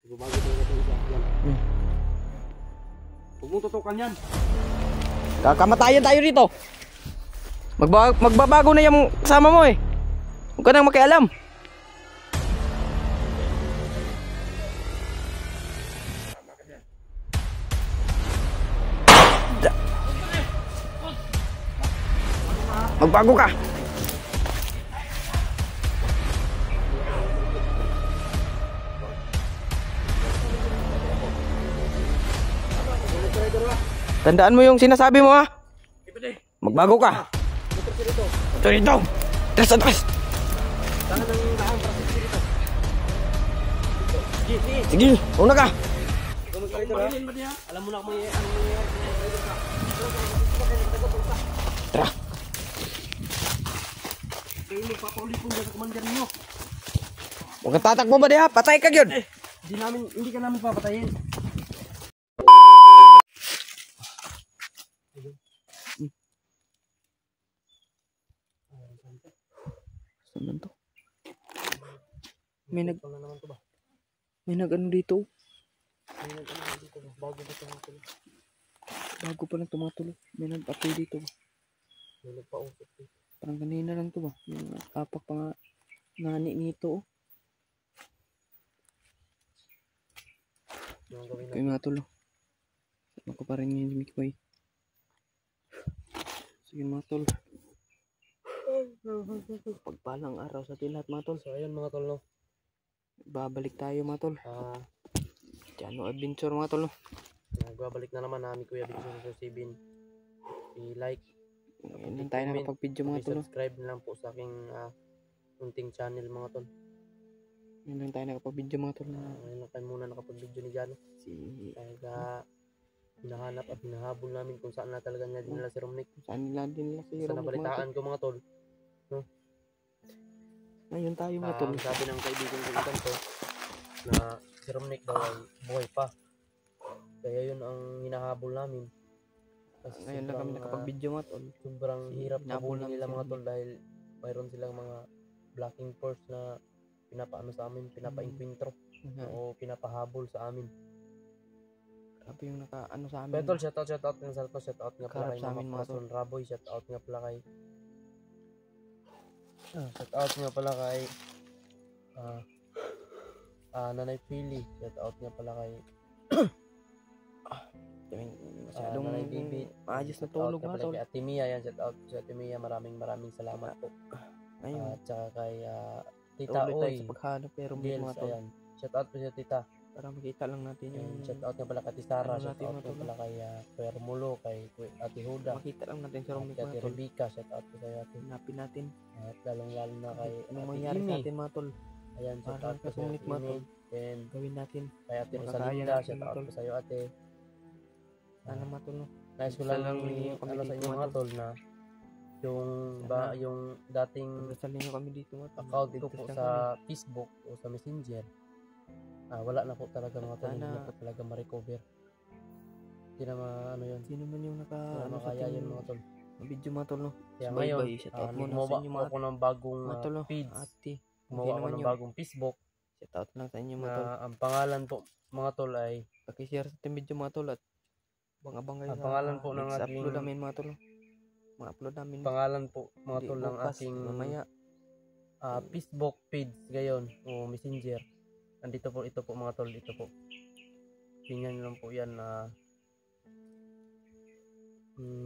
Bago talaga ito isa. Yan. Huwag mong tutukan yan. Kakamatayan tayo rito. Magbabago na yung kasama mo eh. Huwag ka nang makialam. Magbago ka. Tandaan mo yung sinasabi mo ha. Magbago ka. Ito dito. Tras, tras. Sige, una ka. Alam mo na kung may Tara. kayo magpapaulit-ulit sa commander niyo. Huwag kang tatakbo ba diha? Patay ka yun. Hindi ka namin papatayin. Saan to? May nag-ano dito. Bago pa lang tumatulog. May nag-apoy dito. May nagpausap dito. Parang kanina lang to ba? May apak pa nga nani nito. Kaya mga tulo. Ako pa rin yung Mikboy. Sige mga tol. Pagpalang araw sa atin lahat mga tol. So ayun mga tol no. Babalik tayo mga tol. Jano adventure mga tol no. Nagbabalik na naman namin Kuya Big 007. I-like. Ngayon lang tayo nakapag-video mga tol no. Subscribe na lang po sa aking munting channel mga tol. Ngayon lang tayo nakapag-video mga tol. Ngayon lang tayo muna nakapag-video ni Jano. Kaya hinahanap at hinahabol namin kung saan na talaga niya dinala si Romnick. Saan nila dinala si Romnick? Sa nabalitaan ko mga tol. No? Ngayon tayo mga tol. Sabi ng kaibigan ko ganito na si Romnick daw ay buhay pa. Kaya yun ang hinahabol namin. Kasi ngayon lang kami nakapag-video mga tol. Sobrang hirap na habulin nila mga tol dahil mayroon silang mga blocking force na pinapaano sa amin, pinapa-encuentro o pinapahabol sa amin. Grabe yung naka-ano sa amin. Pero tol, shoutout nga pala kay Mama Corazon Raboy, shoutout nga pala kay Nanay Pili, shoutout nga pala kay Nanay Bibi. Ayos na tulog mga tol. Kay Ate Mia, yan, shoutout sa Ate Mia, maraming salamat po. At saka kay Tita Oy sa paghanap pero mga tol. Ayan, shoutout po sa Tita. Para makita lang natin yung shoutout nga pala kay Sara, shoutout nga pala kay Kuya Romulo, kay Ate Huda. Makita lang natin si Romnick kay Ate mga tol. Rebecca, shoutout po sa Ate. Hanapin natin. At lalong-lalo na kay anong mangyari sa atin mga tol. Ayan, shoutout po sa Romnick mga tol. And gawin natin. Kay Ate Rosalinda, shoutout po sa iyo Ate. Sana mga tol no. Nais ko lang ano sa inyo mga tol na yung dating kami dito account ko po sa Facebook o sa Messenger, wala na po talaga mga tol, hindi na po talaga ma-recover. Hindi na ano yun. Sino man yung makaya yun mga tol. Video mga tol no. Kaya ngayon, gumawa ako ng bagong feeds. Gumawa ako ng bagong Facebook. Shoutout lang sa inyo mga tol. Ang pangalan po mga tol ay paki-share sa ating video mga tol at bang-abang kayo ang pangalan po ng ating upload namin mga tol. Ma-upload namin. Pangalan po mga tol ng ating mamaya Facebook page ngayon o Messenger. Andito po ito po mga tol, ito po. Tingnan niyo lang po 'yan na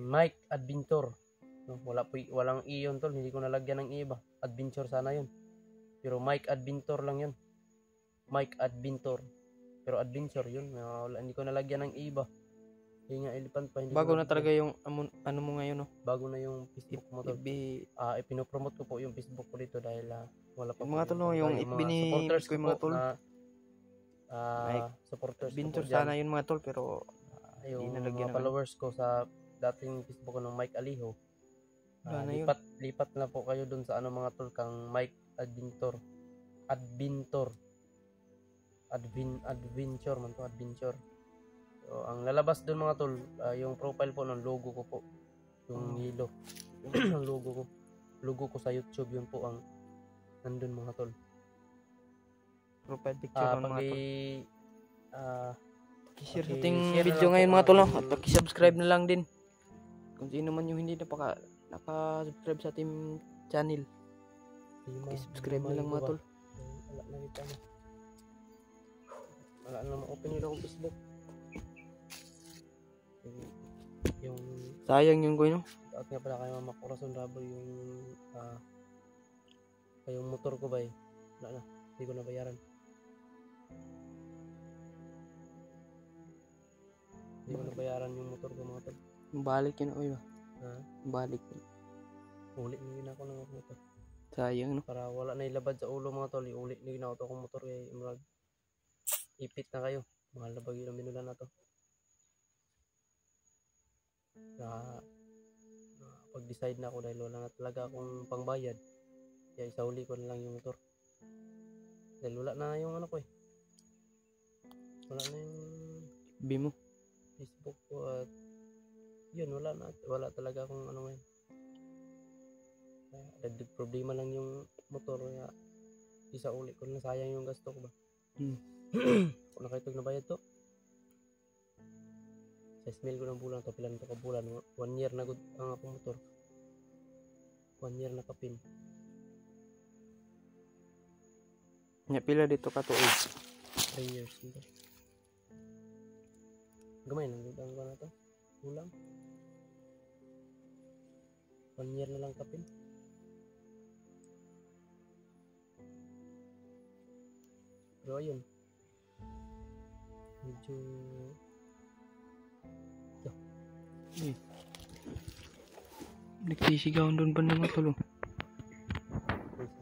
Mike Adventure. No, walang i yun tol, hindi ko nalagyan ng i ba. Adventure sana 'yun. Pero Mike Adventure lang 'yun. Mike Adventure. Pero adventure 'yun. Hindi ko nalagyan ng i ba. Hindi nga ilipan pa, hindi bago na talaga yung ano mo ngayon no. Bago na yung Facebook mo tol. Ipinopromote ko po yung Facebook ko dito dahil wala pa mga tol no, yung supporters ko mga tol. Supporters adventure sana yun mga tol pero yung mga followers ko sa dating Facebook ko ng Mike Aliho. Lipat na po kayo dun sa mga tol kang Mike Adventure. Adventure man to, Adventure. So, ang lalabas doon mga tol, yung profile po ng logo ko po. Yung yellow. Yung logo ko sa YouTube, yun po ang nandun mga tol. Profile picture ng mga tol. Share sa Okay, ating share na video lang ngayon po mga tol, no? ang- At paki-subscribe na lang din. Kung sino man yung hindi naka-subscribe sa ating channel, paki-subscribe na lang mga tol. Wala na kita na. Wala na ma-open nila akong Facebook. Yung Sayang yung kuya, no? at nga pala kay Mama Corazon Rabo yung motor ko ba eh. Wala na. Hindi ko nabayaran. Hindi ko nabayaran yung motor ko mga tol. Balik yun kuya. Ha? Balik yun. Uli na ako ng motor. Sayang, no? Para wala na ilabad sa ulo mga tol. Uli na ako akong motor kay ipit na kayo. Mahal na bagay ng binulan na to. Pag-decide na ako dahil wala na talaga akong pangbayad. Kaya isauli ko na lang yung motor. Dahil wala na yung ano ko eh. Wala na yung Bimo. Facebook ko at yun, wala talaga akong ano ngayon. Kaya problema lang yung motor kaya isauli ko na, sayang yung gasto ko ba. Kung nakaitog na bayad to 6,000 ko ng bulan to, pilan to ka bulan, 1 year na good ang akong motor, 1 year na kapin. Nya pila dito ka tuig. 3 years nito. Gamay lang good ang ko na to bulan, 1 year na lang kapin. Pero ayun, medyo Nagsisigawan doon ba ng mga tol?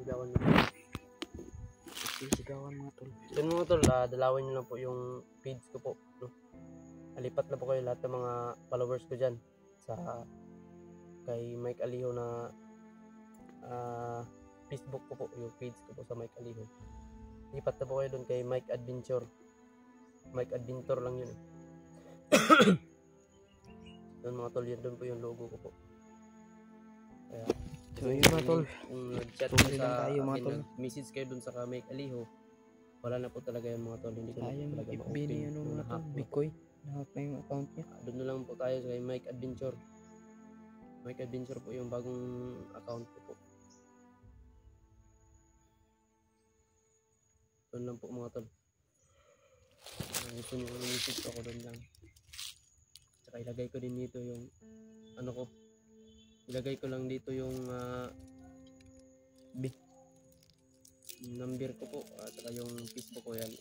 sigawan nyo. Nagsisigawan mga tol. So mga tol, dalawin nyo lang po yung feeds ko po, no? Alipat na po kayo lahat ng mga followers ko dyan sa kay Mike Aliho na Facebook ko po, yung feeds ko po sa Mike Aliho. Lipat na po kayo doon kay Mike Adventure. Mike Adventure lang yun eh. Doon mga tol, yun doon po yung logo ko po. Kaya So yun mga tol, kung nag-chat tuloy kayo lang tayo mga tol. message kayo doon sa Mike Aliho, wala na po talaga yung mga tol. Hindi ko na po Sayang talaga FB ma-open. ni ano mga tol, Bitcoy. Nahack na yung account niya. Doon na lang po tayo kay Mike Adventure. Mike Adventure po yung bagong account ko po. Doon lang po mga tol. Ito yung message ako doon lang. Tsaka ilagay ko din dito yung ano ko. Ilagay ko lang dito yung number ko po at saka yung Facebook ko yan.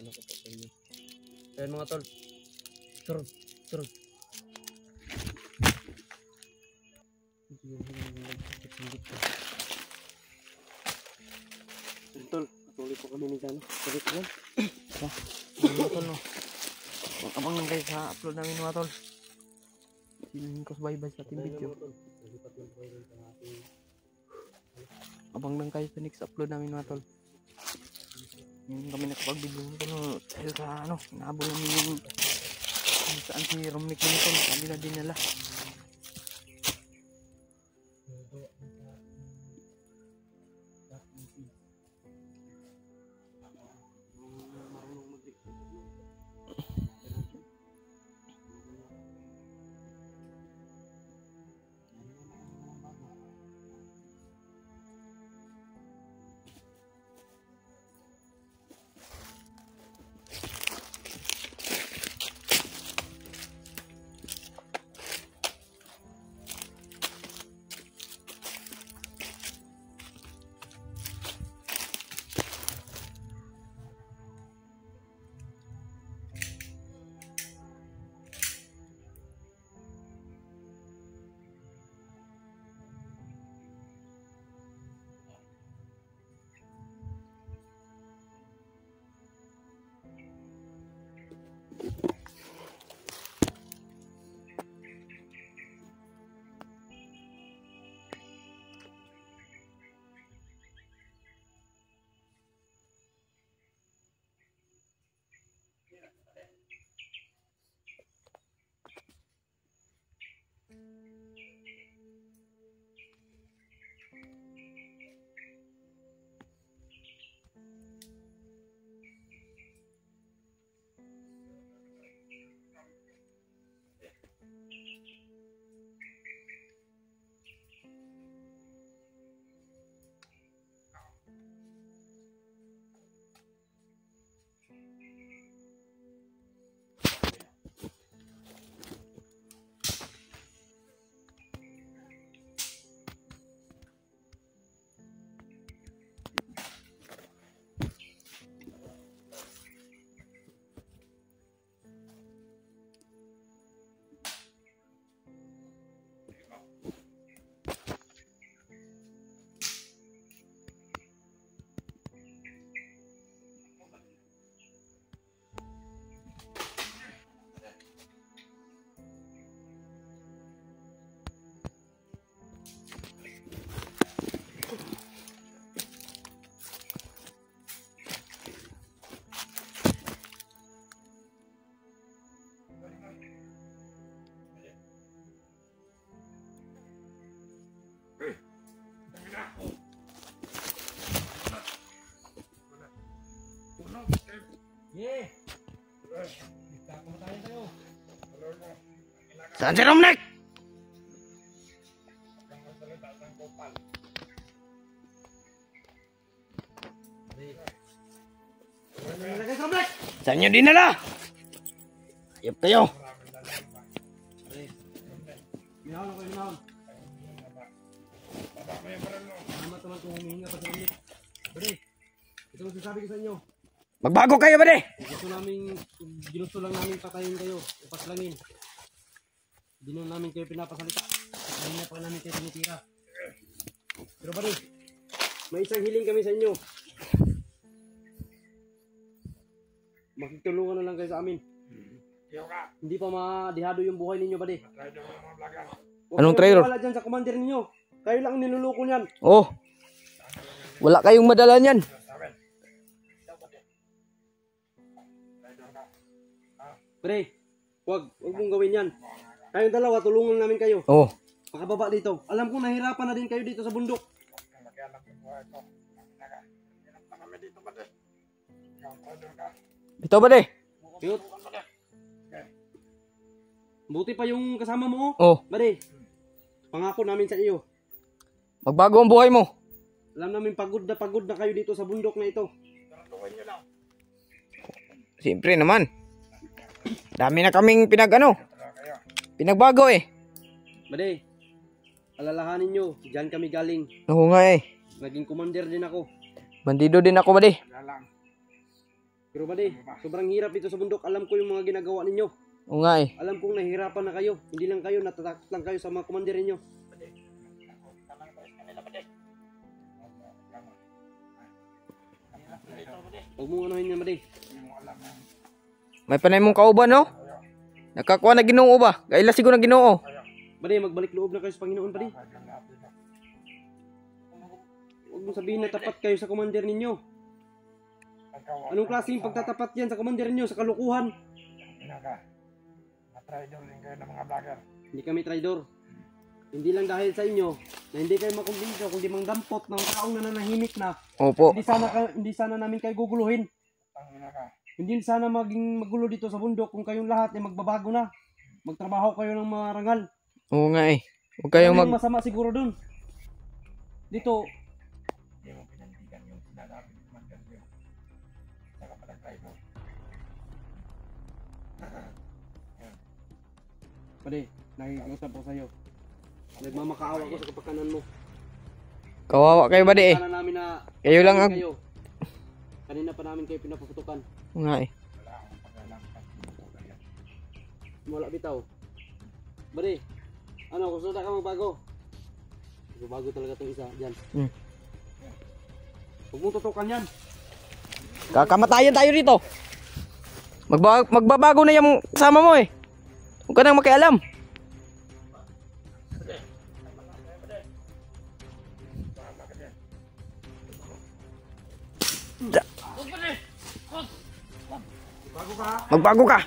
Ano ko po sa inyo. Kaya mga tol. Turun. Tol, patuloy po kami ni Jano. Sabi ko yan. Mga tol, no? Abang lang guys sa upload namin mga tol. Sinahin ko bye-bye sa ating video. Abang lang kayo sa next upload namin mga tol. Ngayon kami nakapag-video mga tol, no? Dahil sa ano, nahabol namin yung saan si Romnick mga tol, kami na dinala. Saan si Romnek? Saan nyo dinala? Ayop kayo. Minahon ako, minahon. Salamat naman kung humihinga pa sa ulit. Bade, ito ang sasabi ko sa inyo. Magbago kayo ba de? Ginusto lang namin patayin kayo, upaslangin. Hindi na namin kayo pinapasalita. Hindi na pa namin kayo tinitira. Pero bade, may isang hiling kami sa inyo. Makitulungan na lang kayo sa amin. Hindi pa madihado yung buhay ninyo, bade. Anong traitor? Wala dyan sa commander ninyo. Kayo lang ang niluluko niyan. Oh. Wala kayong madala niyan. Pre, wag mong gawin yan. Kayong dalawa, tulungan namin kayo. Oh. Pakababa dito. Alam ko nahirapan na din kayo dito sa bundok. Ito ba de? Cute. Buti pa yung kasama mo. Oh. Bade, pangako namin sa iyo. Magbago ang buhay mo. Alam namin pagod na kayo dito sa bundok na ito. Siyempre naman. Dami na kaming pinagbago eh. Bade, alalahanin nyo, dyan kami galing. Oo nga eh. Naging commander din ako. Bandido din ako ba de? Pero bade, sobrang hirap dito sa bundok. Alam ko yung mga ginagawa ninyo. Oo nga eh. Alam kong nahihirapan na kayo. Hindi lang kayo, natatakot lang kayo sa mga commander ninyo. Huwag mong anuhin yan, bade. May panay mong kauban no? Nakakuha na Ginoo ba? Gaila siguro na Ginoo. Bade, magbalik loob na kayo sa Panginoon, bade. Huwag mong sabihin na tapat kayo sa commander ninyo. Anong klaseng pagtatapat yan sa commander ninyo? Sa kalukuhan? Traidor din kayo ng mga vlogger. Hindi kami traidor. Hindi lang dahil sa inyo na hindi kayo makumbinso, kundi mangdampot ng taong nananahimik na. Opo. Hindi sana namin kayo guguluhin. Hindi sana maging magulo dito sa bundok kung kayong lahat ay magbabago na. Magtrabaho kayo ng marangal. Oo nga eh. Huwag kayong Masama siguro dun. Dito, Hindi mo pinantigan yung sinasabi ng commander nyo. Saka pala traidor. pare, nakikiusap ko sa'yo. Nagmamakaawa ko sa kapakanan mo. Kawawa kayo ba de eh? Sana namin na Kayo lang ang... kayo. Kanina pa namin kayo pinapaputukan. Oo nga eh. Wala bitaw. Bari, ano, gusto na ka magbago? Magbago talaga itong isa, dyan. Huwag mong tutukan yan. Kakamatayan tayo rito. Magbabago na yung kasama mo eh. Huwag ka nang makialam. Magbago ka.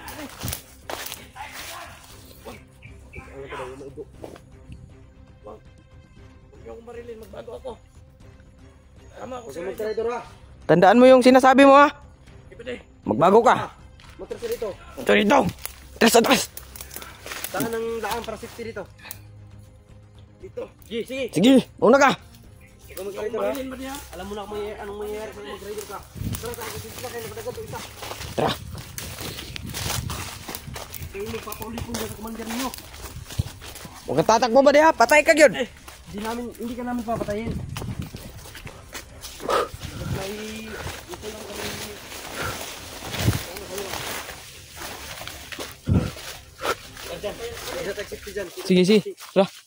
Magbago ako. Tama ako sa traidor ha. Tandaan mo yung sinasabi mo ha. Magbago ka. Matras ka dito. Ito dito. Atras. Saan ang daan para safety dito? Dito. Sige. Sige, una ka. Ikaw mag-traidor ha. Alam mo na anong mangyayari pag mag-traidor ka. Tara, sila kayo napadagan ito isa. Tara. Kayo magpapaulit po sa commander ninyo. Huwag kang tatakbo ba diha? Patay ka yun. Hindi ka namin papatayin. Ito lang kami. Dyan. Safety dyan. Sige. Tara.